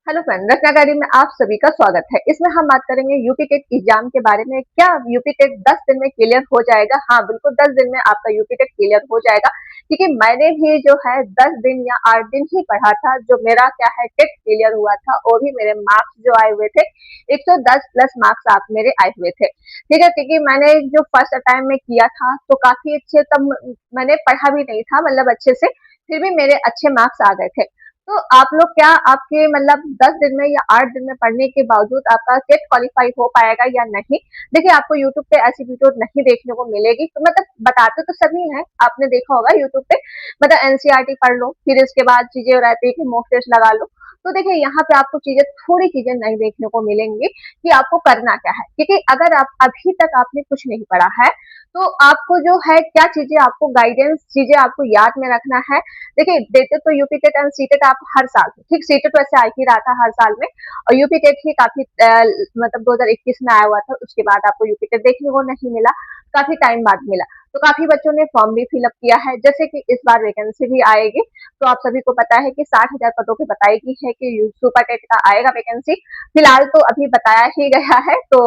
Hello friend, Ratnagiri में आप सभी का स्वागत है। इसमें हम बात करेंगे यूपी टेट एग्जाम के बारे में। क्या यूपी टेट 10 दिन में क्लियर हो जाएगा? हाँ, बिल्कुल 10 दिन में आपका यूपी टेट क्लियर हो जाएगा, क्योंकि मैंने भी जो है 10 दिन या 8 दिन ही पढ़ा था। जो मेरा क्या है टेट क्लियर हुआ था, वो भी मेरे मार्क्स जो आए हुए थे 110 प्लस मार्क्स आप मेरे आए हुए थे। ठीक है, क्योंकि मैंने जो फर्स्ट टाइम में किया था तो काफी अच्छे, तब मैंने पढ़ा भी नहीं था मतलब अच्छे से, फिर भी मेरे अच्छे मार्क्स आ गए थे। तो आप लोग क्या आपके मतलब 10 दिन में या 8 दिन में पढ़ने के बावजूद आपका टेट क्वालिफाई हो पाएगा या नहीं? देखिए, आपको यूट्यूब पे ऐसी वीडियो नहीं देखने को मिलेगी। तो मतलब बताते तो सभी हैं, आपने देखा होगा यूट्यूब पे, मतलब एनसीईआरटी पढ़ लो, फिर इसके बाद चीजें रहती है कि मॉक टेस्ट लगा लो। तो देखिए, यहाँ पे आपको थोड़ी चीजें नहीं देखने को मिलेंगी कि आपको करना क्या है, क्योंकि अगर आप अभी तक आपने कुछ नहीं पढ़ा है तो आपको जो है क्या चीजें आपको गाइडेंस चीजें आपको याद में रखना है। देखिए, देते तो UP TET and C TET आप हर साल, ठीक, सी टेट वैसे आ ही रहा था हर साल में, और यूपी टेट ही काफी मतलब 2021 में आया हुआ था। उसके बाद आपको यूपी टेट देखने को नहीं मिला, काफी टाइम बाद मिला। तो काफी बच्चों ने फॉर्म भी फिलअप किया है, जैसे कि इस बार वैकेंसी भी आएगी। तो आप सभी को पता है कि 60,000 पदों पे बताई गई है कि सुपर टेट का आएगा वैकेंसी। फिलहाल तो अभी बताया ही गया है, तो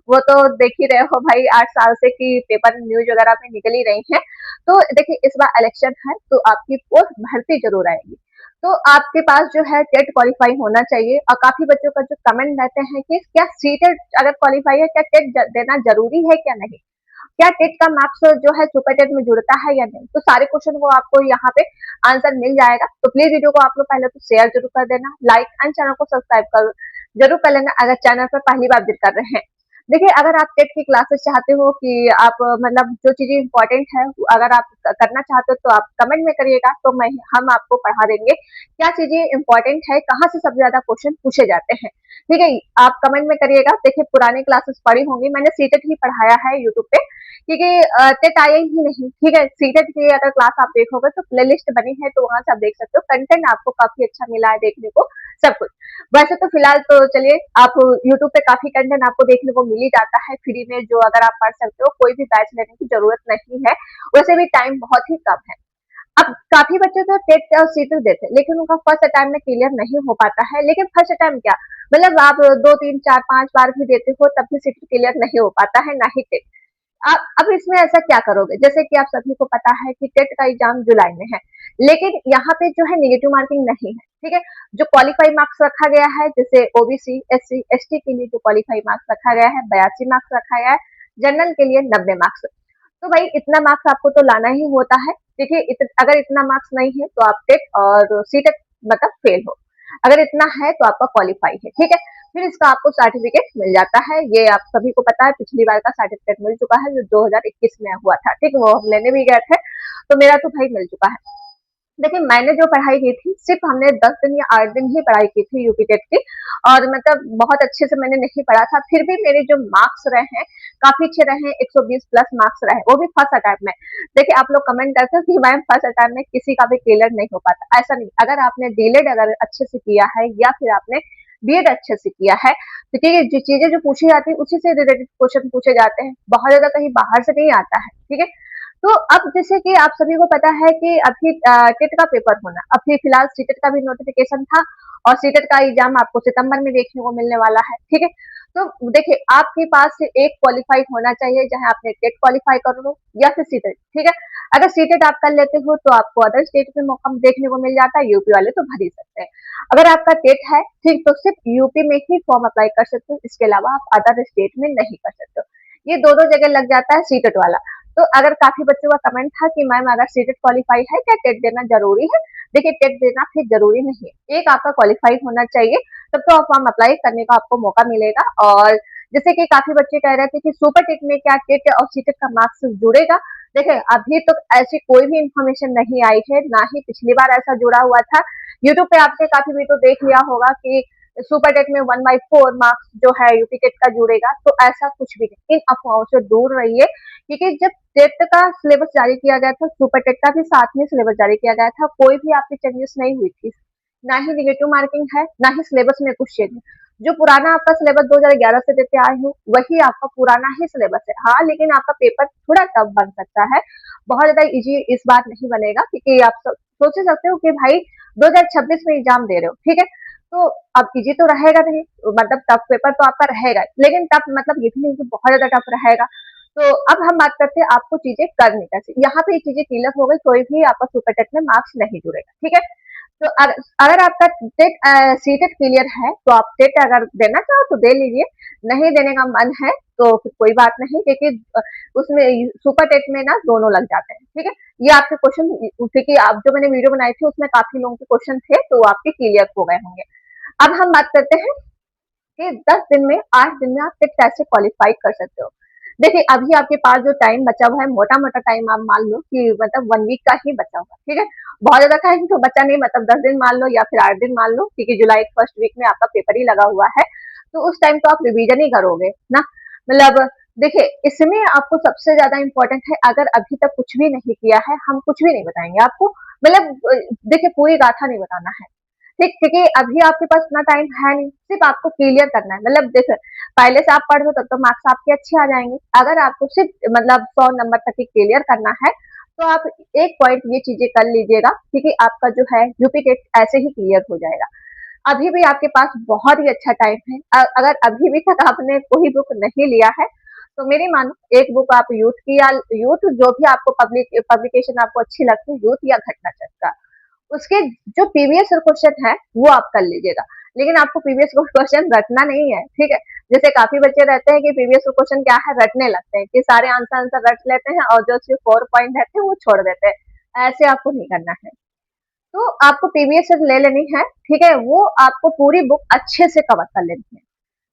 वो तो देख ही रहे हो भाई, 8 साल से कि पेपर न्यूज वगैरह में निकल ही रही है। तो देखिए, इस बार इलेक्शन है तो आपकी पोस्ट भरती जरूर आएगी। तो आपके पास जो है टेट क्वालिफाई होना चाहिए। और काफी बच्चों का जो कमेंट रहते हैं कि क्या सी टेट अगर क्वालिफाई है, क्या टेट देना जरूरी है क्या नहीं, क्या टेट का मार्क्स जो है सुपर टेट में जुड़ता है या नहीं। तो सारे क्वेश्चन को आपको यहाँ पे आंसर मिल जाएगा। तो प्लीज वीडियो को आप लोग पहले तो शेयर जरूर कर देना, लाइक एंड चैनल को सब्सक्राइब कर जरूर कर लेना अगर चैनल पर पहली बार विजिट कर रहे हैं। देखिए, अगर आप टेट की क्लासेस चाहते हो कि आप मतलब जो चीजें इंपॉर्टेंट है अगर आप करना चाहते हो तो आप कमेंट में करिएगा, तो मैं हम आपको पढ़ा देंगे क्या चीजें इंपॉर्टेंट है, कहाँ से सबसे ज्यादा क्वेश्चन पूछे जाते हैं। ठीक है, आप कमेंट में करिएगा। देखिए, पुरानी क्लासेस पढ़ी होंगी, मैंने सीटेट ही पढ़ाया है यूट्यूब पे, क्योंकि टेट आया ही नहीं। ठीक है, सीटेट की अगर क्लास आप देखोगे तो प्ले लिस्ट बनी है, तो वहां से आप देख सकते हो। कंटेंट आपको काफी अच्छा मिला है देखने को, सब कुछ। वैसे तो फिलहाल तो चलिए, आप यूट्यूब पे काफी कंटेंट आपको देखने को मिल ही जाता है फ्री में, जो अगर आप पढ़ सकते हो, कोई भी बैच लेने की जरूरत नहीं है। वैसे भी टाइम बहुत ही कम है। अब काफी बच्चे तो टेट और सीटेट देते हैं, लेकिन उनका फर्स्ट अटेम्प्ट में क्लियर नहीं हो पाता है। लेकिन फर्स्ट अटेम्प्ट क्या, मतलब आप 2 3 4 5 बार भी देते हो तब भी सीटेट क्लियर नहीं हो पाता है, ना ही टेट। अब इसमें ऐसा क्या करोगे, जैसे कि आप सभी को पता है कि टेट का एग्जाम जुलाई में है, लेकिन यहाँ पे जो है नेगेटिव मार्किंग नहीं है। ठीक है, जो क्वालिफाई मार्क्स रखा गया है, जैसे ओबीसी एससी एसटी के लिए जो क्वालिफाई मार्क्स रखा गया है 82 मार्क्स रखा गया है, जनरल के लिए 90 मार्क्स। तो भाई इतना मार्क्स आपको तो लाना ही होता है। देखिए, अगर इतना मार्क्स नहीं है तो आप टेट और सीटेट मतलब फेल हो। अगर इतना है तो आपका क्वालिफाई है। ठीक है, फिर इसका आपको सर्टिफिकेट मिल जाता है। ये आप सभी को पता है, पिछली बार का सर्टिफिकेट मिल चुका है जो 2021 में हुआ था। ठीक, वो हम लेने भी गए थे, तो मेरा तो भाई मिल चुका है। देखिए, मैंने जो पढ़ाई की थी सिर्फ हमने 10 दिन या 8 दिन ही पढ़ाई की थी यूपी टेट की, और मतलब बहुत अच्छे से मैंने नहीं पढ़ा था। फिर भी मेरे जो मार्क्स रहे हैं काफी अच्छे रहे हैं, 120 प्लस मार्क्स रहे, वो भी फर्स्ट अटैम्प्ट में। देखिए, आप लोग कमेंट करते हो कि मैम फर्स्ट अटैम्प्ट में किसी का भी क्लियर नहीं हो पाता, ऐसा नहीं। अगर आपने डीलेड अगर अच्छे से किया है या फिर आपने बीएड अच्छे से किया है, तो क्योंकि जो चीजें जो पूछी जाती है उसी से रिलेटेड क्वेश्चन पूछे जाते हैं, बहुत ज्यादा कहीं बाहर से नहीं आता है। ठीक है, तो अब जैसे कि आप सभी को पता है कि अभी टेट का पेपर होना, अभी फिलहाल सीटेट का भी नोटिफिकेशन था, और सीटेट का एग्जाम आपको सितंबर में देखने को मिलने वाला है। ठीक है, तो देखिए, आपके पास से एक क्वालिफाई होना चाहिए, चाहे आपने टेट क्वालिफाई कर लो या फिर सीटेट। ठीक है, अगर सीटेट आप कर लेते हो तो आपको अदर स्टेट में मौका देखने को मिल जाता है, यूपी वाले तो भर ही सकते हैं। अगर आपका टेट है ठीक, तो सिर्फ यूपी में ही फॉर्म अप्लाई कर सकते हो, इसके अलावा आप अदर स्टेट में नहीं कर सकते हो। ये दोनों जगह लग जाता है सीटेट वाला। तो अगर काफी बच्चों का कमेंट था कि मैम अगर सीटेट क्वालिफाई है क्या टेट देना जरूरी है? देखिए, टेट देना फिर जरूरी नहीं है, एक आपका क्वालिफाई होना चाहिए, तब तो आप फॉर्म अप्लाई करने का आपको मौका मिलेगा। और जैसे कि काफी बच्चे कह रहे थे कि सुपर टेट में क्या टेट और सीटेट का मार्क्स जुड़ेगा। देखिए, अभी तो ऐसी कोई भी इंफॉर्मेशन नहीं आई है, ना ही पिछली बार ऐसा जुड़ा हुआ था। यूट्यूब पे आपने काफी वीडियो देख लिया होगा कि सुपर टेट में 1/4 मार्क्स जो है यूपी टेट का जुड़ेगा, तो ऐसा कुछ भी नहीं। इन अफवाहों से दूर रहिए, क्योंकि जब टेट का सिलेबस जारी किया गया था, सुपर टेट का भी साथ में सिलेबस जारी किया गया था, कोई भी आपकी चेंजेस नहीं हुई थी, ना ही निगेटिव मार्किंग है, ना ही सिलेबस में कुछ चेंज। जो पुराना आपका सिलेबस 2011 से देते आए हो वही आपका पुराना ही सिलेबस है। हाँ, लेकिन आपका पेपर थोड़ा टफ बन सकता है, बहुत ज्यादा इजी इस बार नहीं बनेगा, क्योंकि आप सोच सकते हो कि भाई 2026 में एग्जाम दे रहे हो। ठीक है, तो अब इजी तो रहेगा नहीं, मतलब टफ पेपर तो आपका रहेगा, लेकिन टफ मतलब ये भी नहीं कि बहुत ज्यादा टफ रहेगा। तो अब हम बात करते हैं आपको चीजें करनी कैसे। यहाँ पे ये चीजें क्लियर हो गई, कोई भी आपका सुपर टेट में मार्क्स नहीं जुड़ेगा, ठीक है। तो अगर आपका टेट सीटेट क्लियर है तो आप टेट अगर देना चाहो तो दे लीजिए, नहीं देने का मन है तो फिर कोई बात नहीं, क्योंकि उसमें सुपर टेट में ना दोनों लग जाते हैं, ठीक है। ये आपके क्वेश्चन, क्योंकि आप जो मैंने वीडियो बनाई थी उसमें काफी लोगों के क्वेश्चन थे तो आपके क्लियर हो गए होंगे। अब हम बात करते हैं कि 10 दिन में 8 दिन में आप टेट कैसे क्वालिफाई कर सकते हो। देखिए अभी आपके पास जो टाइम बचा हुआ है, मोटा मोटा टाइम आप मान लो कि मतलब 1 वीक का ही बचा हुआ, ठीक है। बहुत ज्यादा टाइम तो बचा नहीं, मतलब 10 दिन मान लो या फिर 8 दिन मान लो, क्योंकि जुलाई फर्स्ट वीक में आपका पेपर ही लगा हुआ है। तो उस टाइम तो आप रिवीजन ही करोगे ना, मतलब देखिए इसमें आपको सबसे ज्यादा इम्पोर्टेंट है, अगर अभी तक कुछ भी नहीं किया है, हम कुछ भी नहीं बताएंगे आपको, मतलब देखिए पूरी गाथा नहीं बताना है, ठीक, क्योंकि अभी आपके पास इतना टाइम है नहीं, सिर्फ आपको क्लियर करना है। मतलब देखो पहले से आप पढ़ रहे हो तब तो मार्क्स आपके अच्छे आ जाएंगे, अगर आपको सिर्फ मतलब 100 नंबर तक ही क्लियर करना है तो आप एक पॉइंट ये चीजें कर लीजिएगा, क्योंकि आपका जो है यूपी टेट ऐसे ही क्लियर हो जाएगा। अभी भी आपके पास बहुत ही अच्छा टाइम है। अगर अभी भी तक आपने कोई बुक नहीं लिया है तो मेरी मानो एक बुक आप यूथ की, या यूथ जो भी आपको पब्लिकेशन आपको अच्छी लगती है, यूथ या घटना चक्का, उसके जो प्रीवियस क्वेश्चन है वो आप कर लीजिएगा। लेकिन आपको प्रीवियस क्वेश्चन रटना नहीं है, ठीक है। जैसे काफी बच्चे रहते हैं कि प्रीवियस क्वेश्चन क्या है, रटने लगते हैं कि सारे आंसर रट लेते हैं और जो सिर्फ 4 पॉइंट रहते हैं वो छोड़ देते हैं। ऐसे आपको नहीं करना है। तो आपको प्रीवियस ले लेनी है, ठीक है। वो आपको पूरी बुक अच्छे से कवर कर लेनी है,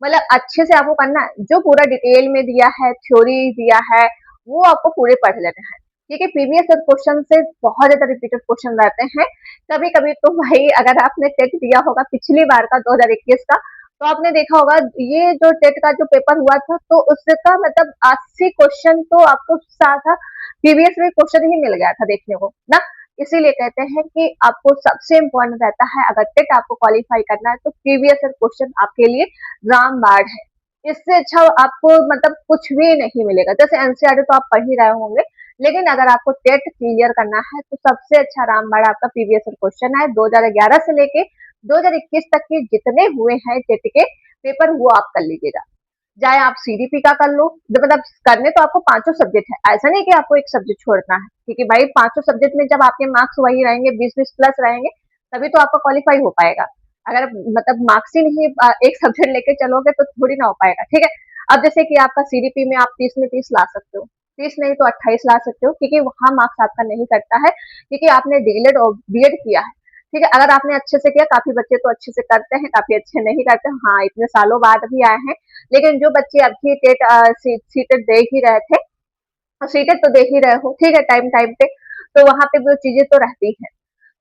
मतलब अच्छे से आपको करना है, जो पूरा डिटेल में दिया है, थ्योरी दिया है, वो आपको पूरे पढ़ लेने हैं, ठीक है। प्रीवियस क्वेश्चन से बहुत ज्यादा रिपीटेड क्वेश्चन रहते हैं। कभी कभी तो भाई अगर आपने टेट दिया होगा पिछली बार का 2021 का, तो आपने देखा होगा ये जो टेट का जो पेपर हुआ था तो उसका मतलब 80 क्वेश्चन तो आपको सारा प्रीवियस में क्वेश्चन ही मिल गया था देखने को ना। इसीलिए कहते हैं कि आपको सबसे इम्पोर्टेंट रहता है, अगर टेट आपको क्वालिफाई करना है तो प्रीवियस क्वेश्चन आपके लिए रामबाण है। इससे अच्छा आपको मतलब कुछ भी नहीं मिलेगा। जैसे एनसीईआरटी तो आप पढ़ ही रहे होंगे, लेकिन अगर आपको टेट क्लियर करना है तो सबसे अच्छा रामबाण आपका प्रीवियस क्वेश्चन है। 2011 से लेके 2021 तक के जितने हुए हैं टेट के पेपर वो आप कर लीजिएगा। चाहे आप सीडीपी का कर लो, मतलब करने तो आपको पांचों सब्जेक्ट है, ऐसा नहीं कि आपको एक सब्जेक्ट छोड़ना है, क्योंकि भाई पांचों सब्जेक्ट में जब आपके मार्क्स वही रहेंगे, 20-20 प्लस रहेंगे, तभी तो आपका क्वालिफाई हो पाएगा। अगर मतलब मार्क्स ही नहीं एक सब्जेक्ट लेके चलोगे तो थोड़ी ना हो पाएगा, ठीक है। अब जैसे कि आपका सीडीपी में आप 30 में 30 ला सकते हो, 30 नहीं तो 28 ला सकते हो, क्योंकि वहां मार्क्स आपका नहीं कटता है, क्योंकि आपने डीएलएड और बीएड किया है, ठीक है। अगर आपने अच्छे से किया, काफी बच्चे तो अच्छे से करते हैं, काफी अच्छे नहीं करते, हाँ इतने सालों बाद भी आए हैं, लेकिन जो बच्चे अभी टेट सीटेट दे ही रहे थे, सीटेट तो दे ही रहे हो, ठीक है, टाइम टाइम पे, तो वहां पे वो चीजें तो रहती हैं।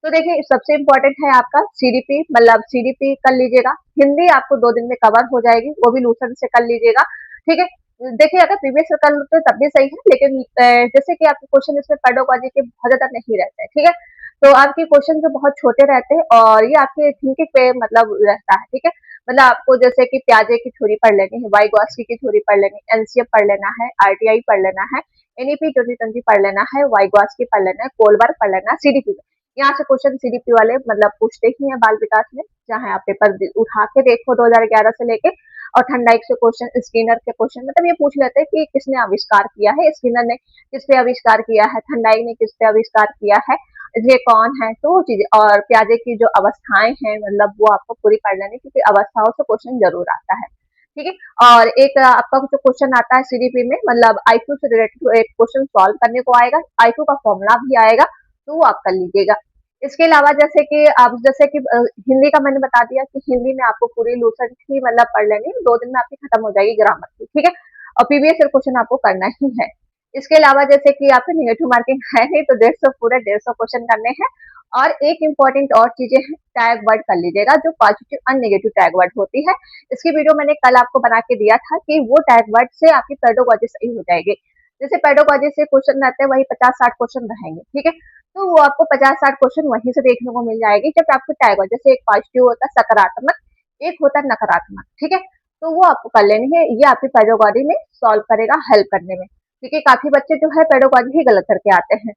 तो देखिए सबसे इम्पोर्टेंट है आपका सीडीपी, मतलब सीडीपी कर लीजिएगा। हिंदी आपको 2 दिन में कवर हो जाएगी, वो भी लूसन से कर लीजिएगा, ठीक है। देखिए अगर प्रीवियस कर लो तब भी सही है, लेकिन जैसे कि आपके क्वेश्चन इसमें पेडागोजी के बहुत ज्यादा नहीं रहते हैं, ठीक है। तो आपके क्वेश्चन जो बहुत छोटे रहते हैं और ये आपके थिंकिंग पे मतलब रहता है, ठीक है। मतलब आपको जैसे कि प्याजे की थ्योरी पढ़ लेनी है, वाइगॉस्की की थ्योरी पढ़ लेनी है, एनसीएफ पढ़ लेना है, आरटीआई पढ़ लेना है, एनईपी 2020 पढ़ लेना है, वाइगॉस्की पढ़ लेना है, कोलबर पढ़ लेना है, सीडीपी। यहाँ से क्वेश्चन सीडीपी वाले मतलब पूछते ही हैं बाल विकास में, चाहे आप पेपर उठा के देखो 2011 से लेके, और ठंडाइक से क्वेश्चन, स्किनर के क्वेश्चन, मतलब ये पूछ लेते हैं कि किसने आविष्कार किया है, स्किनर ने किस पे आविष्कार किया है, ठंडाइक ने किस पे आविष्कार किया है, ये कौन है, तो वो चीजें, और प्याजे की जो अवस्थाएं हैं मतलब वो आपको पूरी पढ़ लेनी, क्योंकि अवस्थाओं से क्वेश्चन जरूर आता है, ठीक है। और एक आपका जो क्वेश्चन आता है सीडीपी में, मतलब आईक्यू से रिलेटेड एक क्वेश्चन सॉल्व करने को आएगा, आईक्यू का फॉर्मूला भी आएगा, तो वो आप कर लीजिएगा। इसके अलावा जैसे कि आप जैसे कि हिंदी का मैंने बता दिया कि हिंदी में आपको पूरी लूसेंट ही मतलब पढ़ लेनी, 2 दिन में आपकी खत्म हो जाएगी ग्रामर की, ठीक है। और प्रीवियस क्वेश्चन आपको करना ही है। इसके अलावा जैसे कि आपके निगेटिव मार्किंग है नहीं, तो 150 पूरे 150 क्वेश्चन करने हैं। और एक इम्पॉर्टेंट और चीजें हैं, टैग वर्ड कर लीजिएगा, जो पॉजिटिव और नेगेटिव टैग वर्ड होती है। इसकी वीडियो मैंने कल आपको बना के दिया था कि वो टैग वर्ड से आपकी पेडागोजी सही हो जाएगी। जैसे पेडागोजी से क्वेश्चन रहते हैं वही 50-60 क्वेश्चन रहेंगे, ठीक है। तो वो आपको 50-60 क्वेश्चन वहीं से देखने को मिल जाएगी, जब आपको टैग वर्ड, जैसे एक पॉजिटिव होता है सकारात्मक, एक होता है नकारात्मक, ठीक है। तो वो आपको कर लेनी है, ये आपकी पेडागोजी में सॉल्व करेगा, हेल्प करने में, क्योंकि काफी बच्चे जो है पेडागोजी ही गलत करके आते हैं।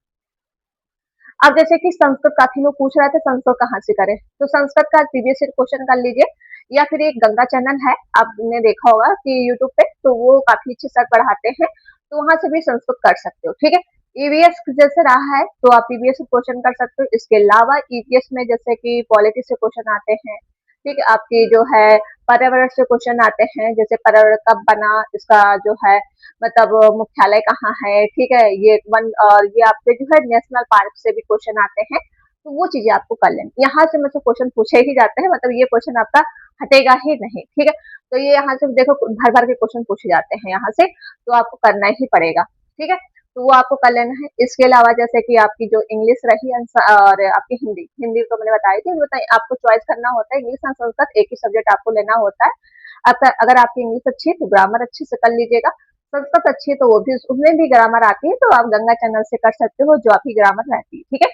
अब जैसे कि संस्कृत काफी लोग पूछ रहे थे संस्कृत कहाँ से करें, तो संस्कृत का प्रीवियस क्वेश्चन कर लीजिए, या फिर एक गंगा चैनल है, आपने देखा होगा कि यूट्यूब पे, तो वो काफी अच्छे सर पढ़ाते हैं, तो वहां से भी संस्कृत कर सकते हो। ठीक है, ईवीएस जैसे रहा है तो आप ईवीएस से क्वेश्चन कर सकते हो। इसके अलावा ईवीएस में जैसे कि पॉलिटी से क्वेश्चन आते हैं, ठीक है, आपकी जो है पर्यावरण से क्वेश्चन आते हैं, जैसे पर्यावरण कब बना, इसका जो है मतलब मुख्यालय कहाँ है, ठीक है, ये वन, और ये आपके जो है नेशनल पार्क से भी क्वेश्चन आते हैं, तो वो चीजें आपको कर लेनी। यहाँ से मुझसे क्वेश्चन पूछे ही जाते हैं, मतलब ये क्वेश्चन आपका हटेगा ही नहीं। ठीक है, तो ये यहाँ से देखो भर भर के क्वेश्चन पूछे जाते हैं यहाँ से, तो आपको करना ही पड़ेगा। ठीक है, तो वो आपको कर लेना है। इसके अलावा जैसे कि आपकी जो इंग्लिश रही और आपकी हिंदी, हिंदी तो मैंने बताई थी, आपको चॉइस करना होता है, इंग्लिश और संस्कृत एक ही सब्जेक्ट आपको लेना होता है। अगर आपकी इंग्लिश अच्छी है तो ग्रामर अच्छे से कर लीजिएगा, संस्कृत अच्छी है तो वो भी, उसमें भी ग्रामर आती है, तो आप गंगा चैनल से कर सकते हो, जो आपकी ग्रामर रहती है। ठीक है,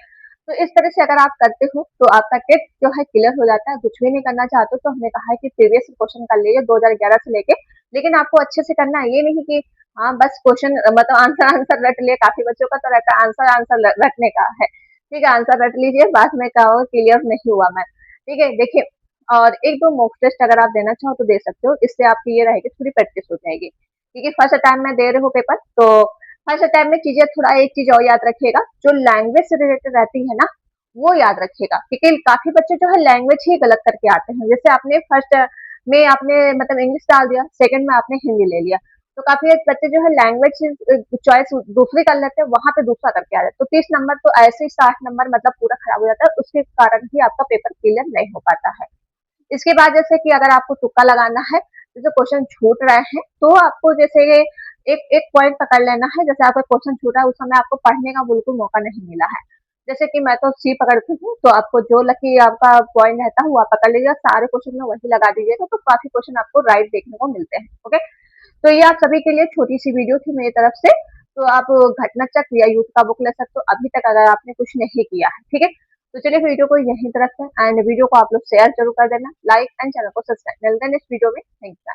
तो इस तरह से अगर आप करते हो तो आपका टेट जो है क्लियर हो जाता है। कुछ भी नहीं करना चाहते हो तो हमने कहा है कि प्रीवियस क्वेश्चन कर लीजिए 2011 से लेके, लेकिन आपको अच्छे से करना है, ये नहीं कि हाँ बस क्वेश्चन मतलब आंसर आंसर रट लिए। काफी बच्चों का तो रहता है आंसर आंसर रटने का है, ठीक है, आंसर रट लीजिए, बाद में कहो क्लियर नहीं हुआ मैं। ठीक है, देखिए, और एक दो मॉक टेस्ट अगर आप देना चाहो तो दे सकते हो, इससे आपकी ये रहेगी थोड़ी प्रैक्टिस हो जाएगी, क्योंकि फर्स्ट टाइम में दे रहे हो पेपर, तो फर्स्ट टाइम में चीजें थोड़ा, एक चीज और याद रखिएगा, जो लैंग्वेज से रिलेटेड रहती है ना, वो याद रखिएगा, क्योंकि काफी बच्चे जो है लैंग्वेज ही गलत करके आते हैं। जैसे आपने फर्स्ट में आपने मतलब इंग्लिश डाल दिया, सेकंड में आपने हिंदी ले लिया, तो काफी बच्चे जो है लैंग्वेज चॉइस दूसरी कर लेते हैं, वहां पे दूसरा करके आ जाते हैं, तो 30 नंबर तो ऐसे ही 60 नंबर मतलब पूरा खराब हो जाता है, उसके कारण ही आपका पेपर क्लियर नहीं हो पाता है। इसके बाद जैसे कि अगर आपको तुक्का लगाना है, जैसे क्वेश्चन छूट रहे हैं, तो आपको जैसे एक एक पॉइंट पकड़ लेना है, जैसे आपका क्वेश्चन छूटा उस समय आपको पढ़ने का बिल्कुल मौका नहीं मिला है, जैसे कि मैं तो सी पकड़ती हूँ, तो आपको जो लकी आपका पॉइंट रहता है वो आप पकड़ लीजिएगा, सारे क्वेश्चन में वही लगा दीजिएगा, तो काफी क्वेश्चन आपको राइट देखने को मिलते हैं। ओके, तो ये आप सभी के लिए छोटी सी वीडियो थी मेरी तरफ से, तो आप घटना चक्र या यूथ का बुक ले सकते हो अभी तक अगर आपने कुछ नहीं किया है। ठीक है, तो चलिए वीडियो को यहीं तरफ है, एंड वीडियो को आप लोग शेयर जरूर कर देना, लाइक एंड चैनल को सब्सक्राइब। मिलते हैं नेक्स्ट वीडियो में, थैंक यू।